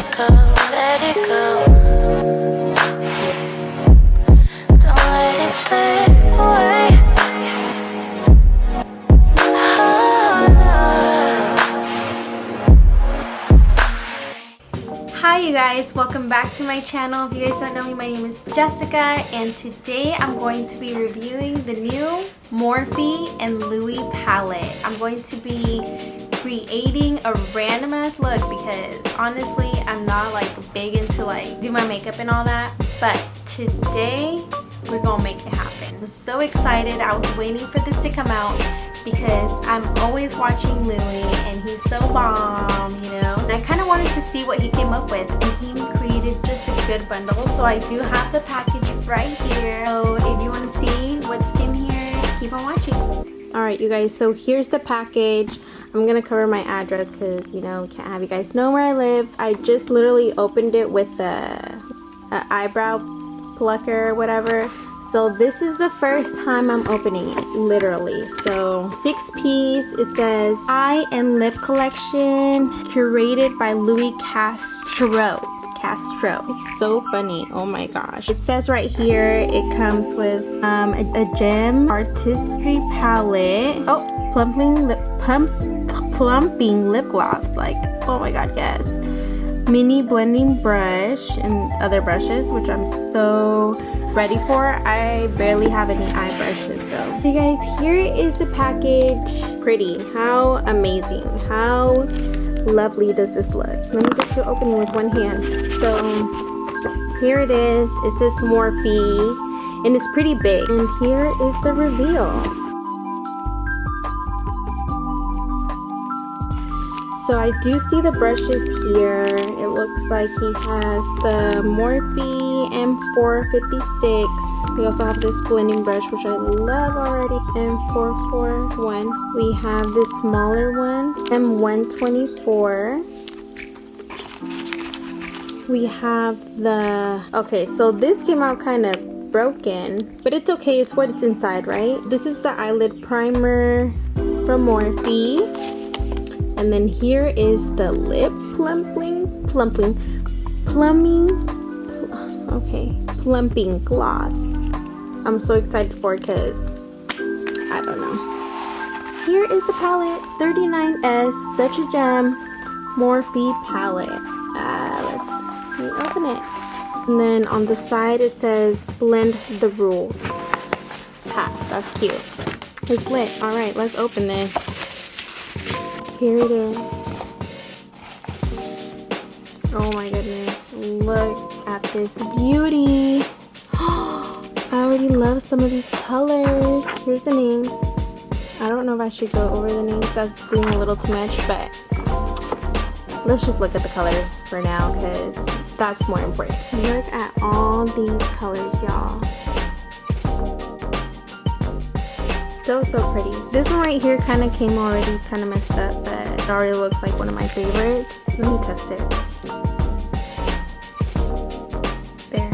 it go, let it go. Don't let it slip away. Hi you guys, welcome back to my channel. If you guys don't know me, my name is Jessica, and today I'm going to be reviewing the new Morphe and Louie palette. I'm going to be creating a random ass look because honestly I'm not like big into like do my makeup and all that, but today we're gonna make it happen. I'm so excited. I was waiting for this to come out because I'm always watching Louie and he's so bomb, you know, and I kind of wanted to see what he came up with, and he created just a good bundle. So I do have the package right here, so if you want to see what's in here, keep on watching. Alright you guys, so here's the package. I'm gonna cover my address because, you know, can't have you guys know where I live. I just literally opened it with the eyebrow plucker or whatever. So this is the first time I'm opening it, literally. So 6-piece, it says Eye and Lip Collection, curated by Louie Castro. It's so funny, oh my gosh. It says right here it comes with a gem artistry palette. Oh, plumping lip gloss, like, oh my god, yes. Mini blending brush and other brushes, which I'm so ready for. I barely have any eye brushes, so you guys, here is the package. Pretty, how amazing, how lovely does this look? Let me get to opening with one hand. So here it is. It says Morphe and it's pretty big, and here is the reveal. So I do see the brushes here. It looks like he has the Morphe M456. We also have this blending brush, which I love already, M441. We have this smaller one, M124. We have the... Okay, so this came out kind of broken, but it's okay. It's what it's inside, right? This is the eyelid primer from Morphe. And then here is the lip plumping gloss. I'm so excited for it because I don't know. Here is the palette, 39S, such a gem, Morphe palette. Let me open it. And then on the side it says blend the rules. Ha, that's cute. It's lit. Alright, let's open this. Here it is. Oh my goodness. Look at this beauty. I already love some of these colors. Here's the names. I don't know if I should go over the names. That's doing a little too much, but let's just look at the colors for now because that's more important. Look at all these colors, y'all. So pretty. This one right here kind of came already kind of messed up, but it already looks like one of my favorites. Let me test it. There.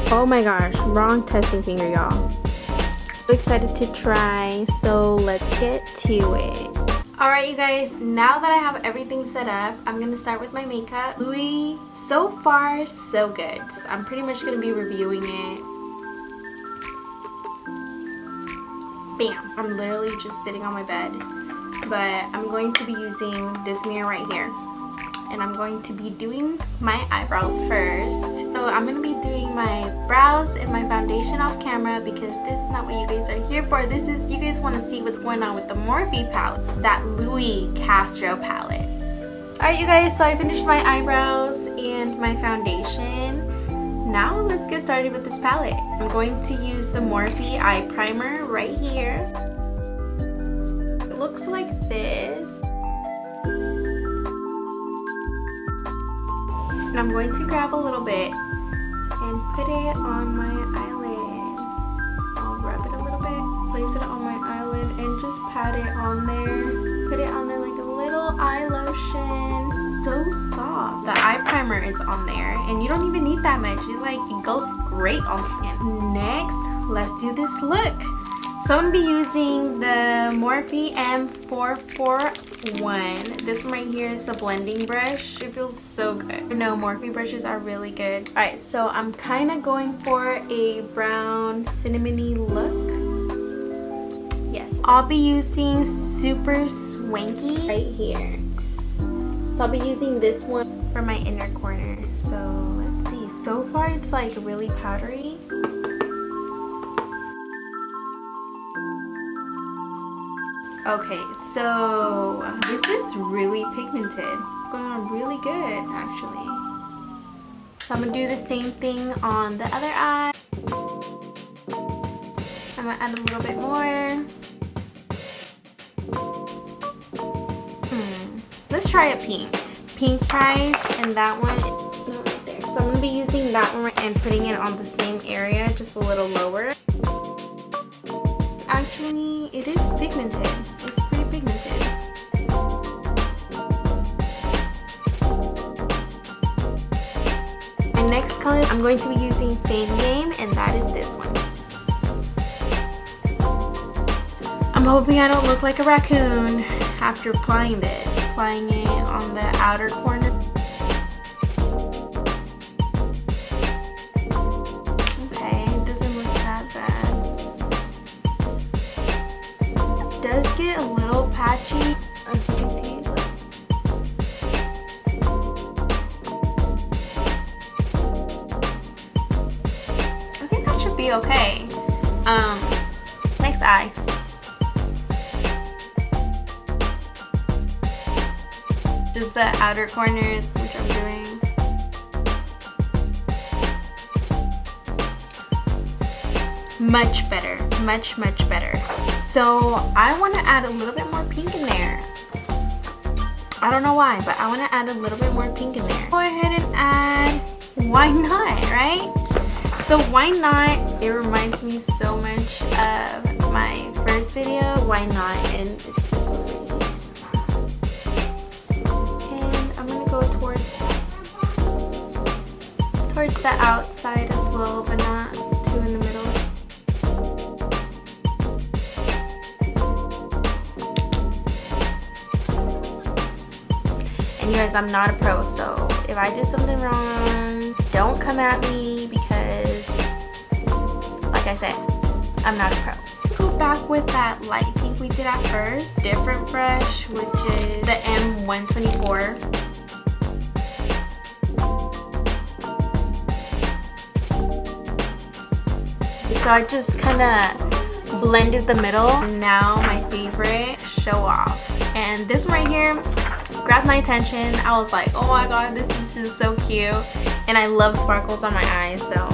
Oh my gosh, wrong testing finger, y'all. So excited to try, so let's get to it. Alright you guys, now that I have everything set up, I'm gonna start with my makeup. Louie, so far so good. So I'm pretty much gonna be reviewing it. Bam! I'm literally just sitting on my bed, but I'm going to be using this mirror right here, and I'm going to be doing my eyebrows first. So I'm going to be doing my brows and my foundation off camera because this is not what you guys are here for. This is, you guys want to see what's going on with the Morphe palette, that Louie Castro palette. Alright you guys, so I finished my eyebrows and my foundation. Now let's get started with this palette. I'm going to use the Morphe eye primer right here. It looks like this. And I'm going to grab a little bit and put it on my eyelid. I'll rub it a little bit, place it on my eyelid, and just pat it on there. Put it on there like a little eye lotion. So soft. The eye primer is on there, and you don't even need that much. It goes great on the skin. Next, let's do this look. So I'm gonna be using the Morphe M441 one. This one right here is a blending brush. It feels so good. No, Morphe brushes are really good. Alright, so I'm kind of going for a brown cinnamony look. Yes, I'll be using Super Swanky right here. So I'll be using this one for my inner corner. So let's see. So far it's like really powdery. Okay, so this is really pigmented. It's going on really good actually. So I'm gonna do the same thing on the other eye. I'm gonna add a little bit more. Let's try a pink. Pink prize, and that one, no, right there. So I'm gonna be using that one and putting it on the same area, just a little lower. Actually, it is pigmented. It's pretty pigmented. My next color, I'm going to be using Fame Game, and that is this one. I'm hoping I don't look like a raccoon after applying this. Applying it on the outer corner. Okay, it doesn't look that bad. It does get a little patchy, as you can see. I think that should be okay. Next eye. Just the outer corner, which I'm doing. Much better, much better. So I want to add a little bit more pink in there. I don't know why, but I want to add a little bit more pink in there. Go ahead and add, why not, right? So why not? It reminds me so much of my first video, why not? And it's this one right here. Towards the outside as well, but not too in the middle. And you guys, I'm not a pro, so if I did something wrong, don't come at me because, like I said, I'm not a pro. Go back with that light pink we did at first. Different brush, which is the M124. So I just kind of blended the middle. Now my favorite, Show Off. And this one right here grabbed my attention. I was like, oh my god, this is just so cute. And I love sparkles on my eyes, so.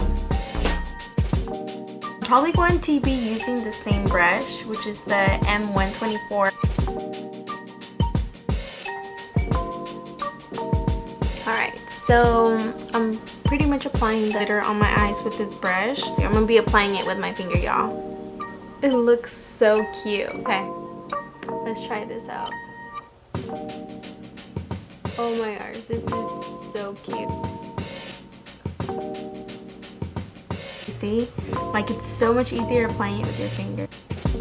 I'm probably going to be using the same brush, which is the M124. Alright, so I'm pretty much applying the glitter on my eyes with this brush. I'm gonna be applying it with my finger, y'all. It looks so cute. Okay, let's try this out. Oh my gosh, this is so cute. You see? Like, it's so much easier applying it with your finger.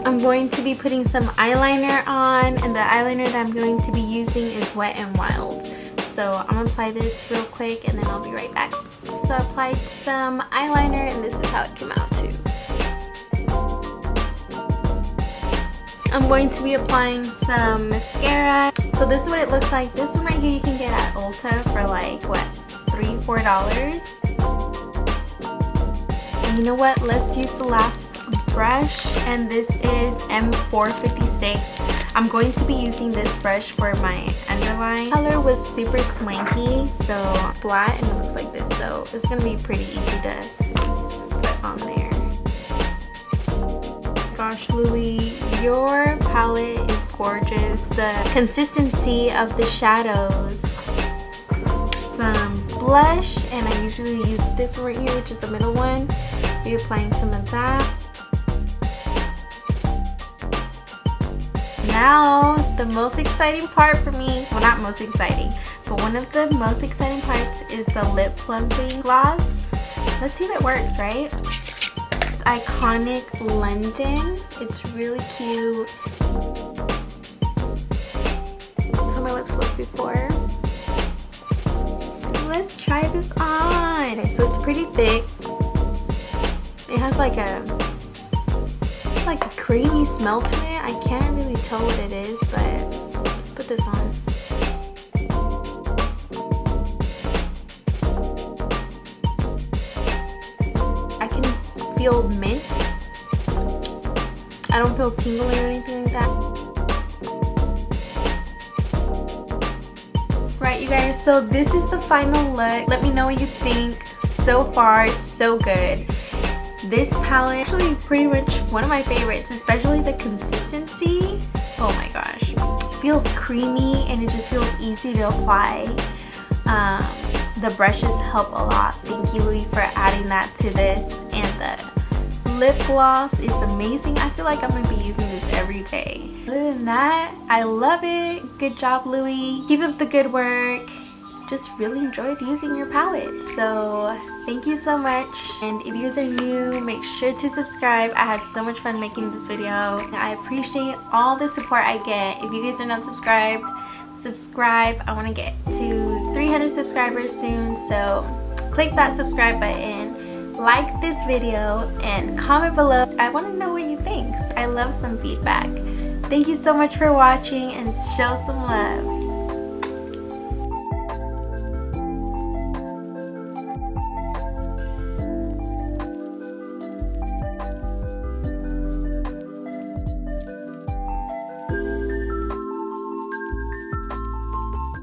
I'm going to be putting some eyeliner on, and the eyeliner that I'm going to be using is Wet n Wild. So I'm gonna apply this real quick and then I'll be right back. So I applied some eyeliner and this is how it came out too. I'm going to be applying some mascara. So this is what it looks like. This one right here you can get at Ulta for like, what, $3-4. And you know what? Let's use the last brush, and this is M456. I'm going to be using this brush for my underline. Color was Super Swanky, so flat, and it looks like this. So it's gonna be pretty easy to put on there. Gosh, Louie, your palette is gorgeous. The consistency of the shadows. Some blush, and I usually use this one right here, which is the middle one. Be applying some of that. Now, the most exciting part for me, well, not most exciting, but one of the most exciting parts is the lip plumping gloss. Let's see if it works, right? It's Iconic London. It's really cute. my lips look before. Let's try this on. Okay, so it's pretty thick. It has like a creamy smell to it. I can't really tell what it is, but let's put this on. I can feel mint. I don't feel tingly or anything like that. Right, you guys, so this is the final look. Let me know what you think. So far, so good. This palette is actually pretty much one of my favorites, especially the consistency. Oh my gosh. It feels creamy and it just feels easy to apply. The brushes help a lot. Thank you, Louie, for adding that to this. And the lip gloss is amazing. I feel like I'm going to be using this every day. Other than that, I love it. Good job, Louie. Keep up the good work. Just really enjoyed using your palette. So thank you so much. And if you guys are new, make sure to subscribe. I had so much fun making this video. I appreciate all the support I get. If you guys are not subscribed, subscribe. I want to get to 300 subscribers soon. So click that subscribe button, like this video, and comment below. I want to know what you think. I love some feedback. Thank you so much for watching and show some love.